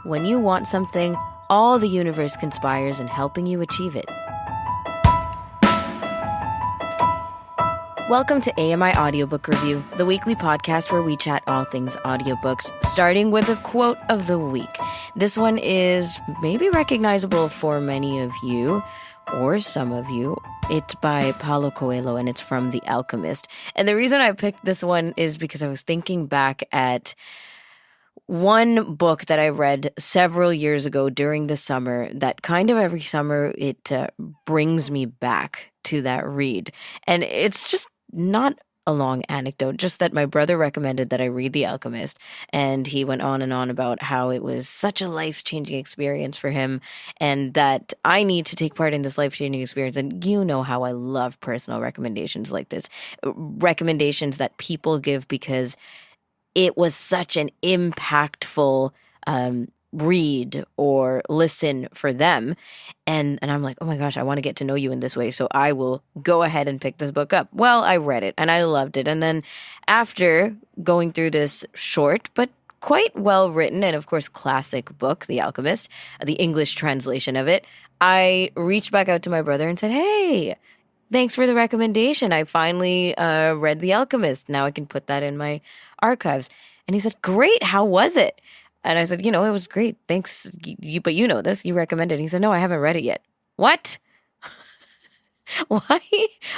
when you want something, all the universe conspires in helping you achieve it. Welcome to AMI Audiobook Review, the weekly podcast where we chat all things audiobooks, starting with a quote of the week. This one is maybe recognizable for many of you, or some of you. It's by Paulo Coelho, and it's from The Alchemist. And the reason I picked this one is because I was thinking back at one book that I read several years ago during the summer that kind of every summer it brings me back to that read. And it's just not a long anecdote, just that my brother recommended that I read The Alchemist, and he went on and on about how it was such a life-changing experience for him and that I need to take part in this life-changing experience. And you know how I love personal recommendations like this, recommendations that people give because it was such an impactful read or listen for them. And I'm like, oh my gosh, I want to get to know you in this way. So I will go ahead and pick this book up. Well, I read it and I loved it. And then after going through this short, but quite well written and of course classic book, The Alchemist, the English translation of it, I reached back out to my brother and said, hey, thanks for the recommendation. I finally read The Alchemist. Now I can put that in my archives. And he said, great, how was it? And I said, it was great. Thanks. But you know this. You recommended it. He said, no, I haven't read it yet. What?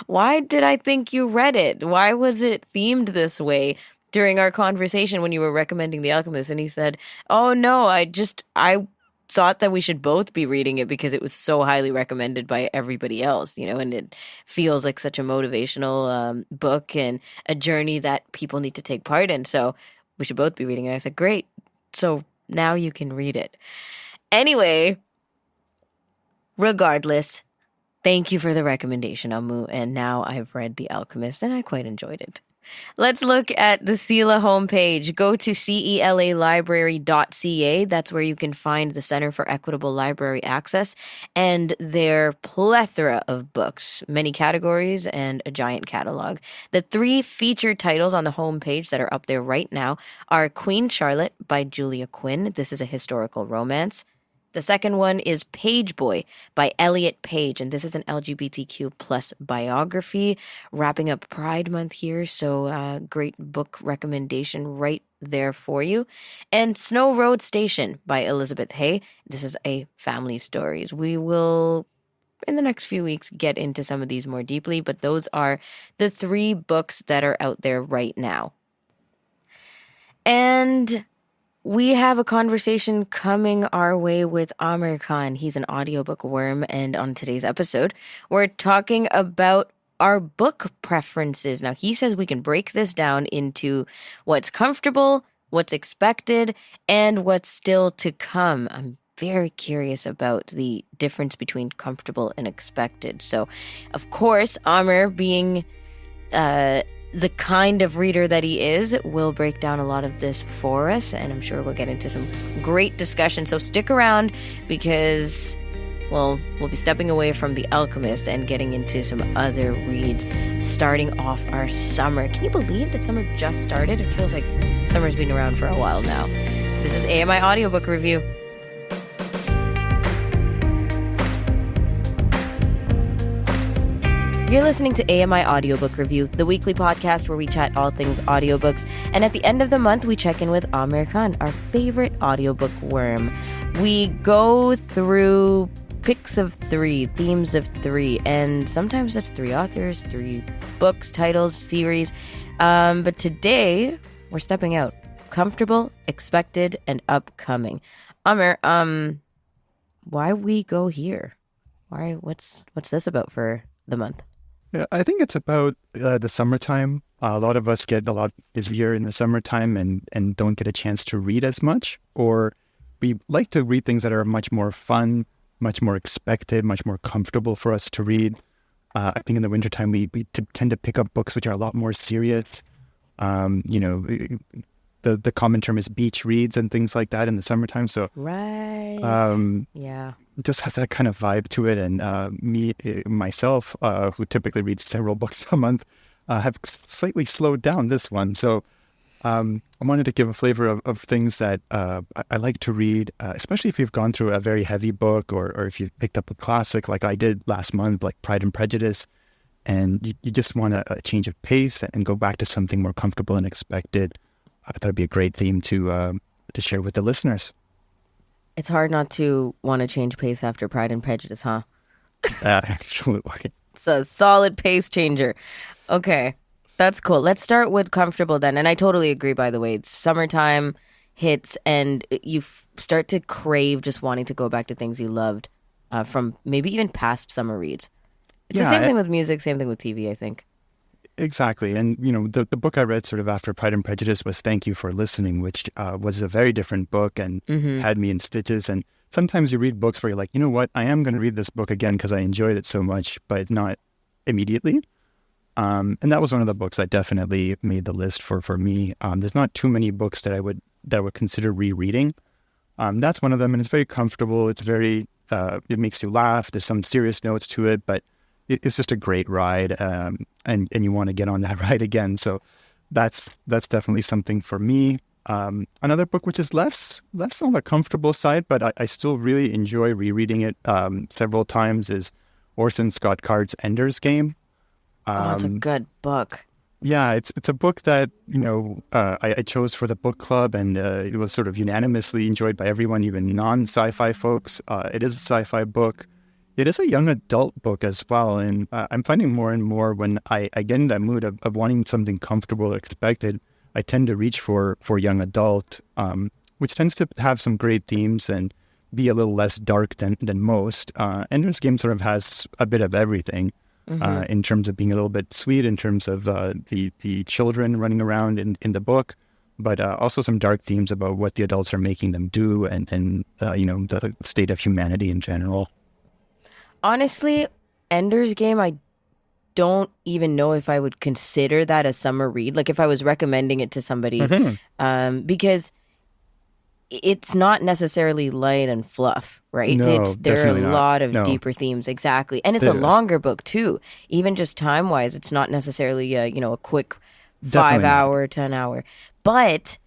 Why did I think you read it? Why was it themed this way during our conversation when you were recommending The Alchemist? And he said, oh, no, I thought that we should both be reading it because it was so highly recommended by everybody else, and it feels like such a motivational book and a journey that people need to take part in. So we should both be reading it. I said, great. So now you can read it. Anyway, regardless, thank you for the recommendation, Amu. And now I've read The Alchemist and I quite enjoyed it. Let's look at the CELA homepage. Go to celalibrary.ca. That's where you can find the Center for Equitable Library Access and their plethora of books, many categories, and a giant catalog. The 3 featured titles on the homepage that are up there right now are Queen Charlotte by Julia Quinn. This is a historical romance. The second one is Page Boy by Elliot Page, and this is an LGBTQ plus biography, wrapping up Pride Month here, so great book recommendation right there for you. And Snow Road Station by Elizabeth Hay. This is a family stories. We will, in the next few weeks, get into some of these more deeply, but those are the 3 books that are out there right now. And we have a conversation coming our way with Aamer Khan. He's an audiobook worm, and on today's episode, we're talking about our book preferences. Now, he says we can break this down into what's comfortable, what's expected, and what's still to come. I'm very curious about the difference between comfortable and expected. So, of course, Aamer, being the kind of reader that he is, will break down a lot of this for us, and I'm sure we'll get into some great discussion. So stick around because, we'll be stepping away from The Alchemist and getting into some other reads, starting off our summer. Can you believe that summer just started? It feels like summer's been around for a while now. This is AMI Audiobook Review. You're listening to AMI Audiobook Review, the weekly podcast where we chat all things audiobooks. And at the end of the month, we check in with Aamer Khan, our favorite audiobook worm. We go through picks of 3, themes of 3, and sometimes that's 3 authors, 3 books, titles, series. But today, we're stepping out. Comfortable, expected, and upcoming. Aamer, why we go here? What's this about for the month? Yeah, I think it's about the summertime. A lot of us get a lot busier in the summertime and don't get a chance to read as much, or we like to read things that are much more fun, much more expected, much more comfortable for us to read. I think in the wintertime, we tend to pick up books which are a lot more serious. The common term is beach reads and things like that in the summertime. So right, yeah, it just has that kind of vibe to it. And myself, who typically reads several books a month, have slightly slowed down this one. So I wanted to give a flavor of things that I like to read, especially if you've gone through a very heavy book or if you've picked up a classic like I did last month, like Pride and Prejudice, and you just want a change of pace and go back to something more comfortable and expected. I thought it'd be a great theme to share with the listeners. It's hard not to want to change pace after Pride and Prejudice, huh? Absolutely. It's a solid pace changer. Okay, that's cool. Let's start with comfortable then. And I totally agree, by the way. Summertime hits and you start to crave just wanting to go back to things you loved from maybe even past summer reads. It's the same thing with music, same thing with TV, I think. Exactly. And, the book I read sort of after Pride and Prejudice was Thank You for Listening, which was a very different book and had me in stitches. And sometimes you read books where you're like, you know what, I am going to read this book again because I enjoyed it so much, but not immediately. And that was one of the books that definitely made the list for me. There's not too many books that I would consider rereading. That's one of them, and it's very comfortable. It's very, it makes you laugh. There's some serious notes to it, but it's just a great ride, and you want to get on that ride again. So that's definitely something for me. Another book which is less on the comfortable side, but I still really enjoy rereading it several times is Orson Scott Card's Ender's Game. It's a good book. Yeah, it's a book that I chose for the book club, and it was sort of unanimously enjoyed by everyone, even non-sci-fi folks. It is a sci-fi book. It is a young adult book as well, and I'm finding more and more when I get in that mood of wanting something comfortable or expected, I tend to reach for young adult, which tends to have some great themes and be a little less dark than most. Ender's Game sort of has a bit of everything in terms of being a little bit sweet, in terms of the children running around in the book, but also some dark themes about what the adults are making them do and the state of humanity in general. Honestly, Ender's Game, I don't even know if I would consider that a summer read. Like if I was recommending it to somebody, because it's not necessarily light and fluff, right? No, there are a not. lot of No. deeper themes, exactly. And it's a longer book too. Even just time-wise, it's not necessarily a quick 5-hour, 10-hour. But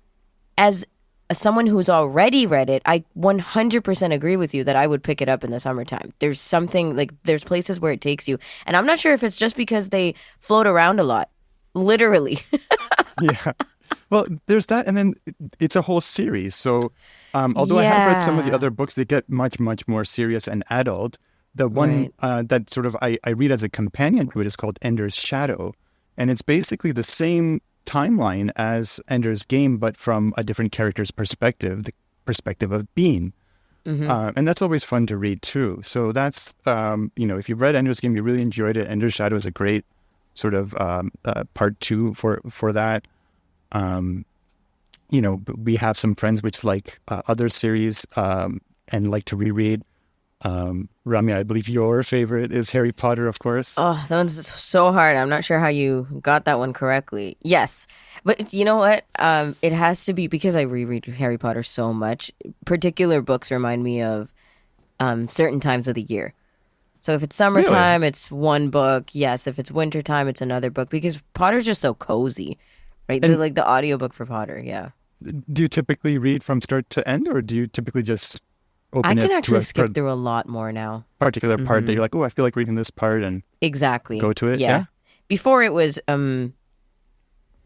as someone who's already read it, I 100% agree with you that I would pick it up in the summertime. There's something, like, there's places where it takes you. And I'm not sure if it's just because they float around a lot. Literally. Yeah. Well, there's that, and then it's a whole series. So although I have read some of the other books, they get much, much more serious and adult. The one that sort of I read as a companion to it is called Ender's Shadow. And it's basically the same timeline as Ender's Game, but from a different character's perspective, the perspective of Bean. And that's always fun to read too. So that's, if you've read Ender's Game, you really enjoyed it. Ender's Shadow is a great sort of part two for that. We have some friends which like other series and like to reread. Ramya, I believe your favorite is Harry Potter, of course. Oh, that one's so hard. I'm not sure how you got that one correctly. Yes. But you know what? It has to be because I reread Harry Potter so much. Particular books remind me of certain times of the year. So if it's summertime, It's one book. Yes. If it's wintertime, it's another book. Because Potter's just so cozy, right? Like the audiobook for Potter, yeah. Do you typically read from start to end, or do you typically just open I can it actually to skip through a lot more now. Particular part that you're like, oh, I feel like reading this part, and exactly go to it? Yeah. Before it was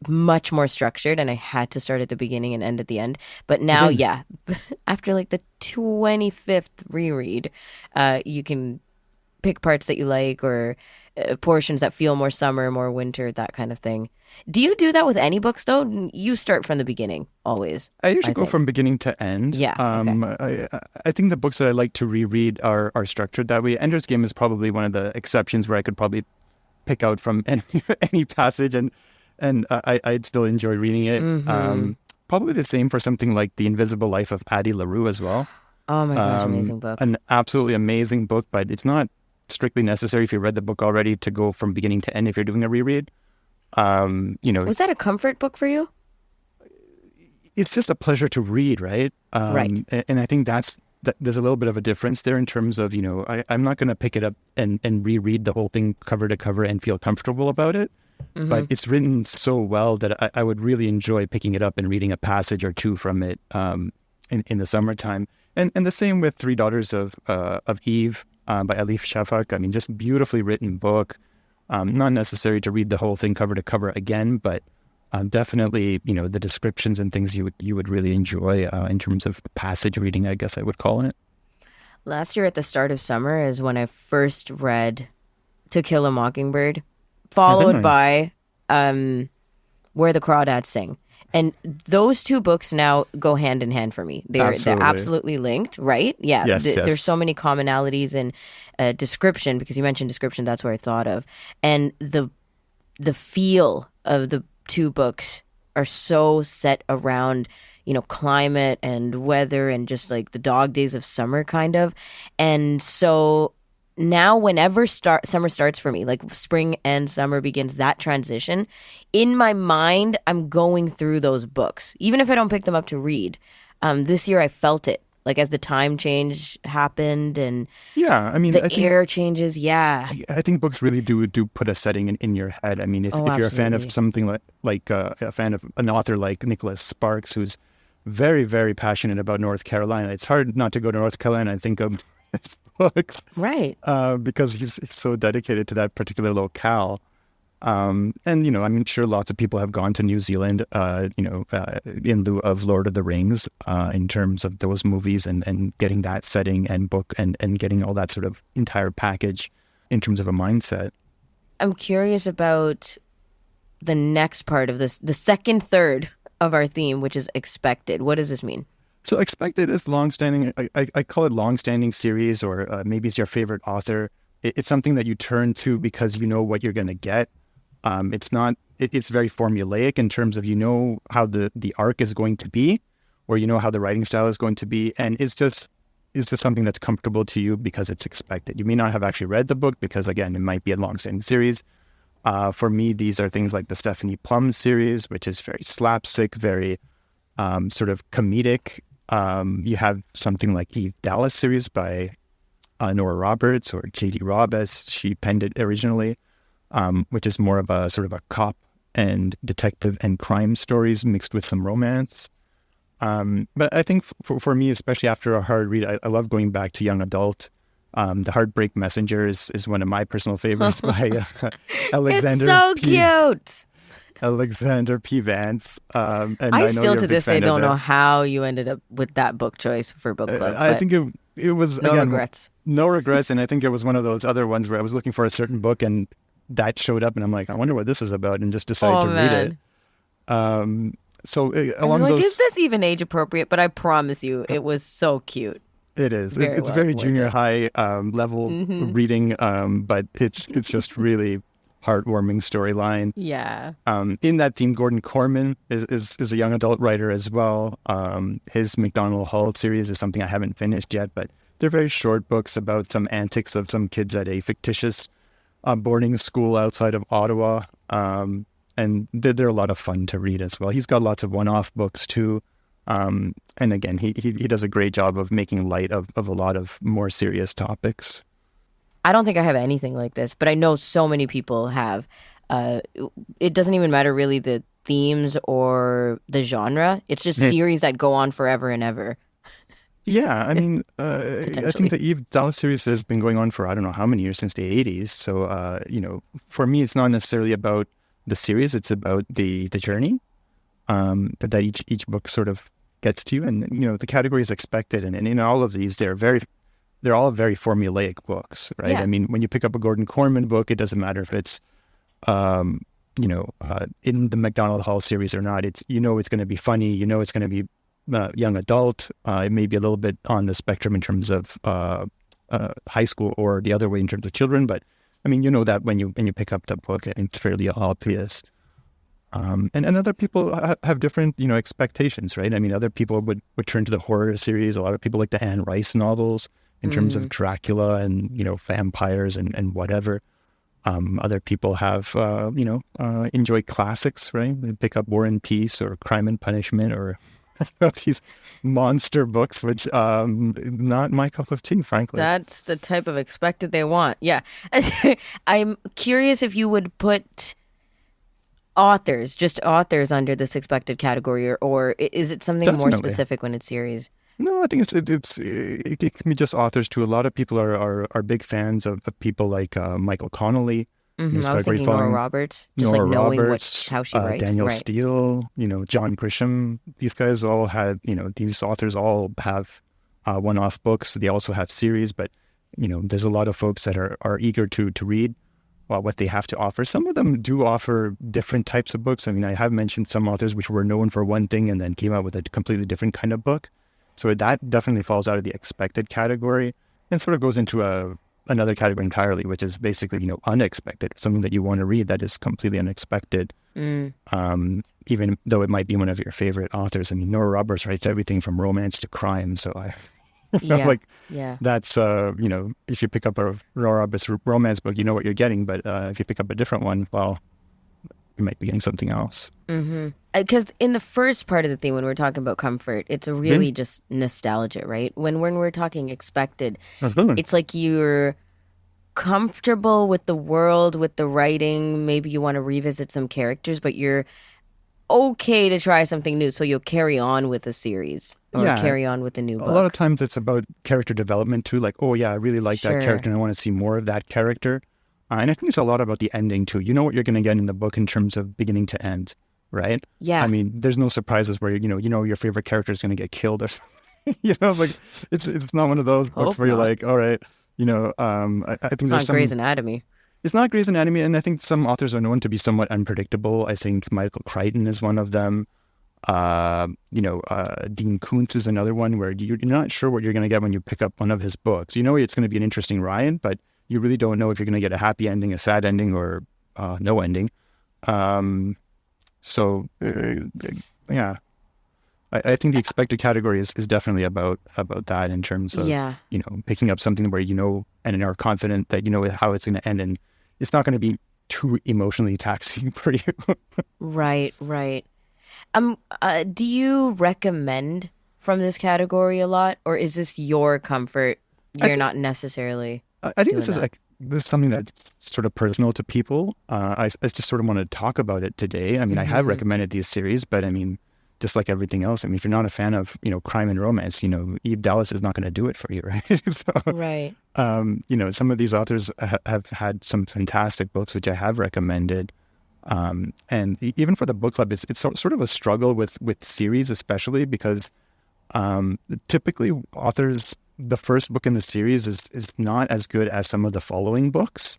much more structured and I had to start at the beginning and end at the end. But now, after like the 25th reread, you can pick parts that you like or portions that feel more summer, more winter, that kind of thing. Do you do that with any books, though? You start from the beginning, always. I usually go from beginning to end. Yeah. I think the books that I like to reread are structured that way. Ender's Game is probably one of the exceptions where I could probably pick out from any passage and I'd still enjoy reading it. Probably the same for something like The Invisible Life of Addie LaRue as well. Oh my gosh, amazing book. An absolutely amazing book, but it's not strictly necessary if you read the book already to go from beginning to end if you're doing a reread. Was that a comfort book for you? It's just a pleasure to read, right? Right. And I think there's a little bit of a difference there in terms of, I'm not going to pick it up and reread the whole thing cover to cover and feel comfortable about it. but it's written so well that I would really enjoy picking it up and reading a passage or two from it in the summertime. And the same with Three Daughters of Eve by Elif Shafak. I mean, just beautifully written book. Not necessary to read the whole thing cover to cover again, but definitely, the descriptions and things you would really enjoy in terms of passage reading, I guess I would call it. Last year at the start of summer is when I first read To Kill a Mockingbird, followed by Where the Crawdads Sing. And those two books now go hand in hand for me. They're absolutely linked, right? Yeah. Yes, There's so many commonalities in description, because you mentioned description, that's what I thought of. And the feel of the two books are so set around, climate and weather and just like the dog days of summer kind of. And so now whenever summer starts for me, like spring and summer begins, that transition, in my mind, I'm going through those books, even if I don't pick them up to read. This year I felt it, like as the time change happened and the air changes. Yeah. I think books really do put a setting in your head. I mean, if you're a fan of something like a fan of an author like Nicholas Sparks, who's very, very passionate about North Carolina, it's hard not to go to North Carolina and think of his books. Right. Because he's so dedicated to that particular locale. And, I'm sure lots of people have gone to New Zealand, in lieu of Lord of the Rings, in terms of those movies and getting that setting and book and getting all that sort of entire package in terms of a mindset. I'm curious about the next part of this, the second third of our theme, which is expected. What does this mean? So expected is longstanding. I call it longstanding series, or maybe it's your favorite author. It's something that you turn to because you know what you're going to get. It's very formulaic in terms of how the arc is going to be, or how the writing style is going to be, and it's just something that's comfortable to you because it's expected. You may not have actually read the book because, again, it might be a longstanding series. For me, these are things like the Stephanie Plum series, which is very slapstick, very sort of comedic. You have something like Eve Dallas series by Nora Roberts, or J.D. Robb as she penned it originally, which is more of a sort of a cop and detective and crime stories mixed with some romance. But I think for me, especially after a hard read, I love going back to young adult. The Heartbreak Messenger is one of my personal favorites by Alexander. It's so cute. Alexander P. Vance. And I still to this day don't know how you ended up with that book choice for book club. I think it was, no again, regrets. No regrets. And I think it was one of those other ones where I was looking for a certain book and that showed up and I'm like, I wonder what this is about, and just decided to read it. So along those... is this even age appropriate? But I promise you, it was so cute. It is. It's very junior high level reading, but it's just really heartwarming storyline. Yeah. In that theme, Gordon Corman is a young adult writer as well. His MacDonald Hall series is something I haven't finished yet, but they're very short books about some antics of some kids at a fictitious boarding school outside of Ottawa. And they're a lot of fun to read as well. He's got lots of one-off books too. And again, he does a great job of making light of a lot of more serious topics. I don't think I have anything like this, but I know so many people have. It doesn't even matter really the themes or the genre. It's just series that go on forever and ever. Yeah, I mean, I think the Eve Dallas series has been going on for I don't know how many years, since the 80s. So, for me, it's not necessarily about the series. It's about the journey that each book sort of gets to you. And, the category is expected. And in all of these, they're all very formulaic books, right? Yeah. I mean, when you pick up a Gordon Corman book, it doesn't matter if it's, in the MacDonald Hall series or not. It's going to be funny. It's going to be young adult. It may be a little bit on the spectrum in terms of high school, or the other way in terms of children. But I mean, that when you pick up the book, it's fairly obvious. And other people have different, expectations, right? I mean, other people would turn to the horror series. A lot of people like the Anne Rice novels in terms of Dracula and, vampires and whatever. Other people have, enjoy classics, right? They pick up War and Peace or Crime and Punishment or these monster books, which not my cup of tea, frankly. That's the type of expected they want. Yeah. I'm curious if you would put just authors under this expected category, or is it something more Definitely. specific when it's series? No, I think it can be just authors too. A lot of people are big fans of people like Michael Connolly. I was Start thinking Nora following Roberts, just like Nora knowing Roberts, how she writes. Daniel Right. Steele, John Grisham. These guys all had, these authors all have one-off books. They also have series, but there's a lot of folks that are eager to read what they have to offer. Some of them do offer different types of books. I mean, I have mentioned some authors which were known for one thing and then came out with a completely different kind of book. So that definitely falls out of the expected category and sort of goes into another category entirely, which is basically, unexpected, something that you want to read that is completely unexpected, even though it might be one of your favorite authors. I mean, Nora Roberts writes everything from romance to crime. So I feel Yeah. like Yeah. that's, if you pick up a Nora Roberts romance book, you know what you're getting. But if you pick up a different one, well, you might be getting something else. Because in the first part of the thing, when we're talking about comfort, it's really just nostalgia, right? When we're talking expected, it's like you're comfortable with the world, with the writing. Maybe you want to revisit some characters, but you're okay to try something new. So you'll carry on with a series or Yeah. carry on with a new A lot of book. times it's about character development too. Like, oh yeah, I really like that Sure. character and I want to see more of that character. And I think it's a lot about the ending too. You know what you're going to get in the book in terms of beginning to end, right? Yeah. I mean, there's no surprises where your favorite character is going to get killed. Or like it's not one of those books Hope where you're not. like, all right, I think It's there's not Grey's Anatomy. It's not Grey's Anatomy, and I think some authors are known to be somewhat unpredictable. I think Michael Crichton is one of them. Dean Koontz is another one where you're not sure what you're going to get when you pick up one of his books. You know it's going to be an interesting ride, but you really don't know if you're going to get a happy ending, a sad ending, or no ending. Yeah, I think the expected category is definitely about that in terms of Yeah. picking up something where and are confident that how it's going to end, and it's not going to be too emotionally taxing for you. Right, right. Do you recommend from this category a lot, or is this your comfort? I You're think not necessarily I think doing that. this is something that's sort of personal to people. I just sort of want to talk about it today. I mean, I have Mm-hmm. recommended these series, but I mean, just like everything else, I mean, if you're not a fan of crime and romance, Eve Dallas is not going to do it for you, right? So, Right. some of these authors have had some fantastic books which I have recommended. And even for the book club, it's sort of a struggle with series, especially because typically authors, the first book in the series is not as good as some of the following books.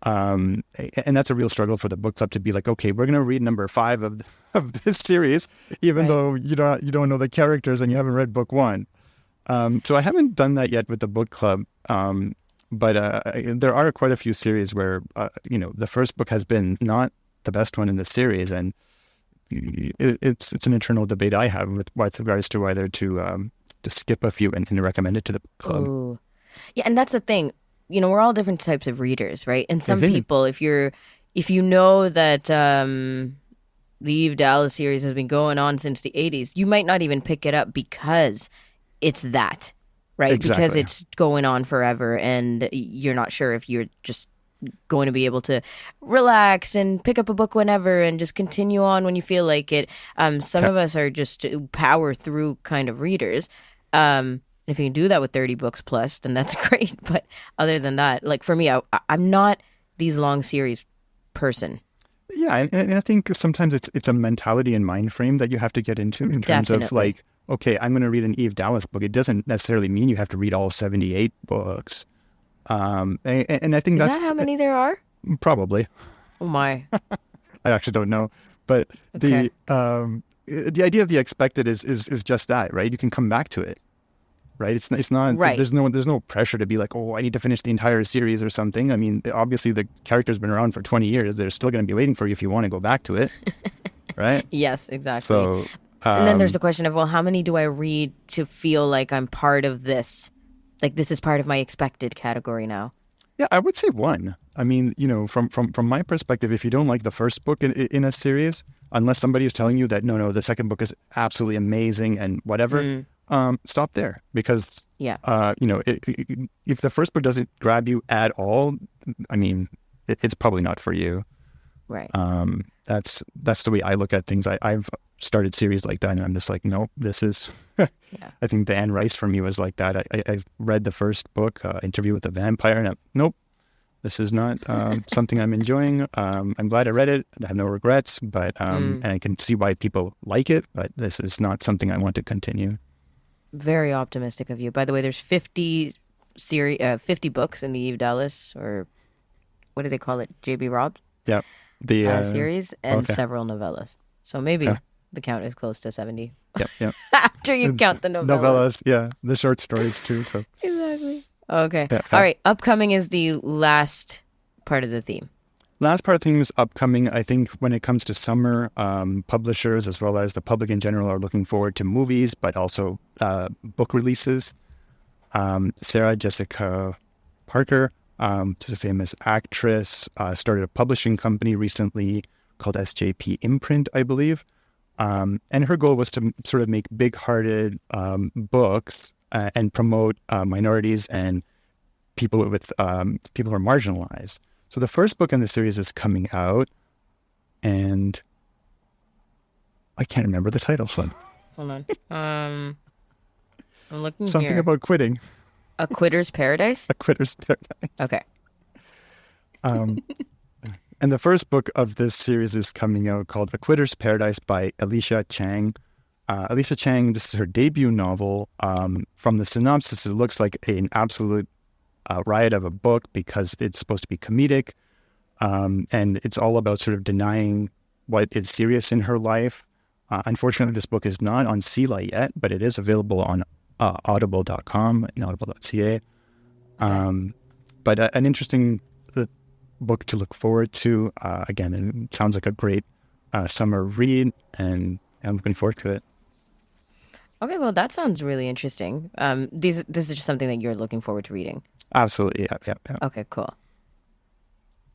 And that's a real struggle for the book club to be like, okay, we're going to read number 5 of this series, even Right. though you don't know the characters and you haven't read book 1. So I haven't done that yet with the book club. But there are quite a few series where, the first book has been not the best one in the series. And it's an internal debate I have with regards to whether to skip a few and recommend it to the book club. Ooh. Yeah, and that's the thing. We're all different types of readers, right? And some Mhm. people, if you know that the Eve Dallas series has been going on since the 80s, you might not even pick it up because it's that, right? Because Exactly. it's going on forever and you're not sure if you're just going to be able to relax and pick up a book whenever and just continue on when you feel like it. Some of us are just power through kind of readers. If you can do that with 30 books plus, then that's great. But other than that, like for me, I'm not these long series person. Yeah, and I think sometimes it's a mentality and mind frame that you have to get into in terms of Definitely. like, okay, I'm going to read an Eve Dallas book. It doesn't necessarily mean you have to read all 78 books. And I think Is that's that how many there are? probably, Oh my. I actually don't know, but Okay. the idea of the expected is just that, right? You can come back to it, right? It's not, Right. there's no pressure to be like, oh, I need to finish the entire series or something. I mean, obviously the character's been around for 20 years. They're still going to be waiting for you if you want to go back to it, right? Yes, exactly. So, And then there's the question of, well, how many do I read to feel like I'm part of this? Like this is part of my expected category now. yeah, I would say one. I mean, from my perspective, if you don't like the first book in a series, unless somebody is telling you that no, the second book is absolutely amazing and whatever, stop there because Yeah. if the first book doesn't grab you at all, I mean, it's probably not for you. Right. That's the way I look at things. I've started series like that, and I'm just like, no, this is. Yeah. I think the Anne Rice for me was like that. I read the first book, Interview with the Vampire, and nope, this is not something I'm enjoying. I'm glad I read it. I have no regrets, but and I can see why people like it, but this is not something I want to continue. Very optimistic of you. By the way, there's 50 books in the Eve Dallas, or what do they call it? J.B. Robb Yeah, the series, and okay. several novellas. So maybe Yeah. the count is close to 70. Yep. After you count the novellas. Yeah, the short stories too. So Exactly. Okay. yeah. All right. Upcoming is the last part of the theme. Last part of things upcoming, I think when it comes to summer, publishers as well as the public in general are looking forward to movies, but also book releases. Sarah Jessica Parker, she's a famous actress, started a publishing company recently called SJP Imprint, I believe. And her goal was to sort of make big-hearted books and promote minorities and people with people who are marginalized. So the first book in the series is coming out, and I can't remember the title. So Hold on. I'm looking something here. about quitting. A Quitter's Paradise? A Quitter's Paradise. Okay. And the first book of this series is coming out called A Quitter's Paradise by Alicia Chang. Alicia Chang, this is her debut novel. From the synopsis, it looks like an absolute riot of a book because it's supposed to be comedic. And it's all about sort of denying what is serious in her life. Unfortunately, this book is not on CELA yet, but it is available on audible.com and audible.ca. But an interesting book to look forward to. Again, it sounds like a great summer read, and I'm looking forward to it. Okay, well, that sounds really interesting. This is just something that you're looking forward to reading. Absolutely, yeah. Okay, cool.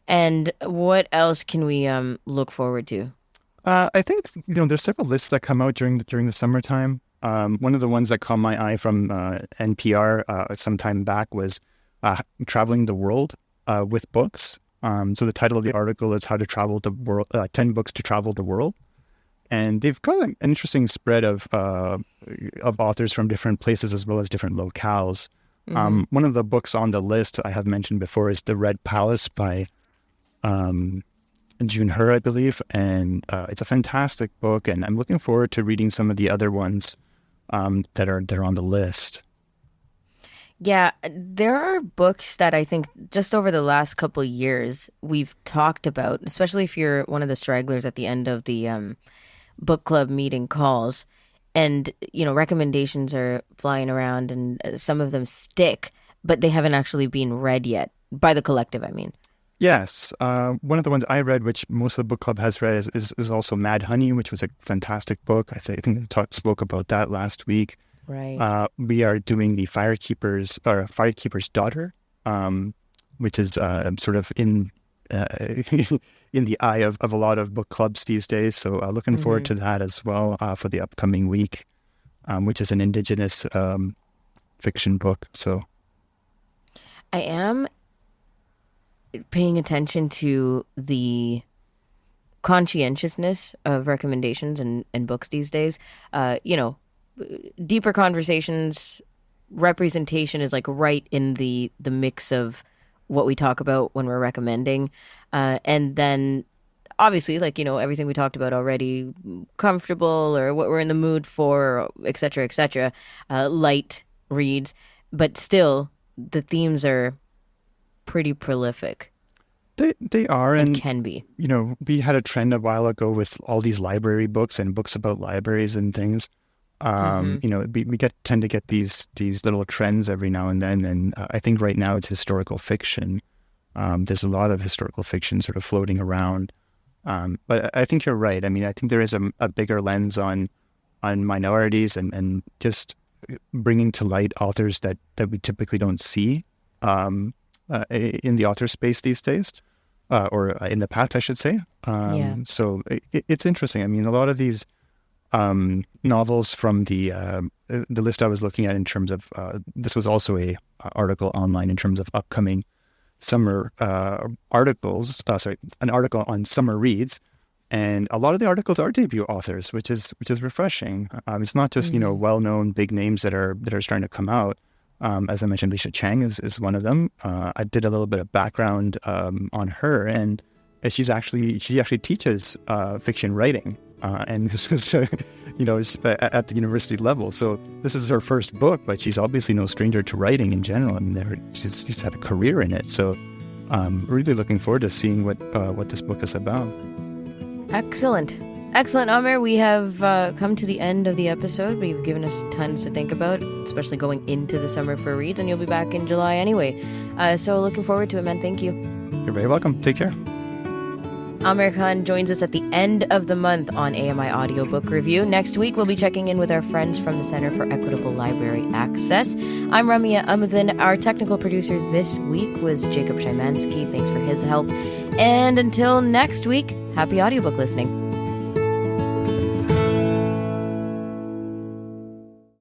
And what else can we look forward to? I think there's several lists that come out during the summertime. One of the ones that caught my eye from NPR some time back was traveling the world with books. So the title of the article is "How to Travel the World: 10 Books to Travel the World," and they've got an interesting spread of authors from different places as well as different locales. One of the books on the list I have mentioned before is "The Red Palace" by June Her, I believe, and it's a fantastic book, and I'm looking forward to reading some of the other ones that are on the list. Yeah, there are books that I think just over the last couple of years we've talked about, especially if you're one of the stragglers at the end of the book club meeting calls, and recommendations are flying around, and some of them stick, but they haven't actually been read yet by the collective. I mean. Yes. One of the ones I read, which most of the book club has read, is also Mad Honey, which was a fantastic book. I think I spoke about that last week. Right. We are doing the Firekeeper's Daughter, which is sort of in in the eye of a lot of book clubs these days. So looking forward to that as well for the upcoming week, which is an Indigenous fiction book. So I am paying attention to the conscientiousness of recommendations and books these days. Deeper conversations, representation is like right in the mix of what we talk about when we're recommending. And then obviously, everything we talked about already, comfortable or what we're in the mood for, et cetera, light reads. But still, the themes are pretty prolific. They are and can be. We had a trend a while ago with all these library books and books about libraries and things. We tend to get these little trends every now and then, and I think right now it's historical fiction. There's a lot of historical fiction sort of floating around, but I think you're right. I mean, I think there is a bigger lens on minorities and just bringing to light authors that we typically don't see in the author space these days, or in the past, I should say. So it's interesting. I mean, a lot of these novels from the list I was looking at in terms of this was also a article online in terms of upcoming summer an article on summer reads. And a lot of the articles are debut authors, which is refreshing. It's not just well-known big names that are starting to come out. As I mentioned, Lisa Chang is one of them. I did a little bit of background on her, and she actually teaches fiction writing, and this is at the university level. So this is her first book, but she's obviously no stranger to writing in general, and she's had a career in it. So really looking forward to seeing what this book is about. Excellent, Aamer. We have come to the end of the episode, but you've given us tons to think about, especially going into the summer for reads, and you'll be back in July anyway. So looking forward to it, man. Thank you. You're very welcome. Take care. Aamer Khan joins us at the end of the month on AMI Audiobook Review. Next week, we'll be checking in with our friends from the Center for Equitable Library Access. I'm Ramia Amadin. Our technical producer this week was Jacob Szymanski. Thanks for his help. And until next week, happy audiobook listening.